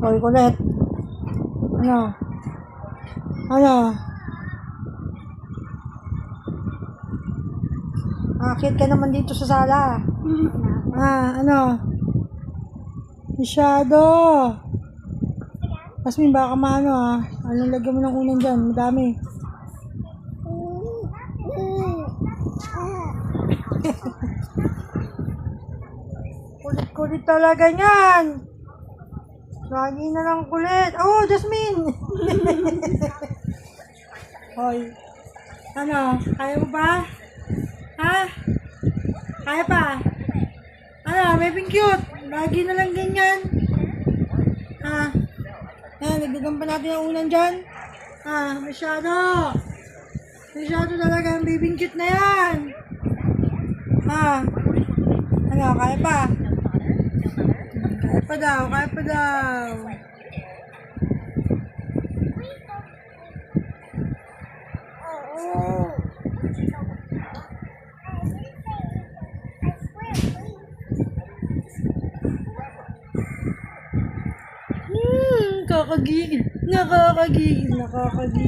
Hoy, kulit. Ano? Ano? Akit ka naman dito sa sala. Ano? Masyado. Jasmine, baka maano Anong lagyan mo ng unan dyan? Madami. Kulit-kulit talaga niyan. Lagi na lang kulit. Oh, Jasmine! Hoy. Ano? Kaya mo ba? Ha? Kaya pa? Ano? May cute. Lagi na lang ganyan. Nagdagan pa natin ang unan dyan. Masyado. Masyado talaga ang baby cute na yan. Ano? Kaya pa? Kaya pa daw. Kaya pa daw. Nakakagigil.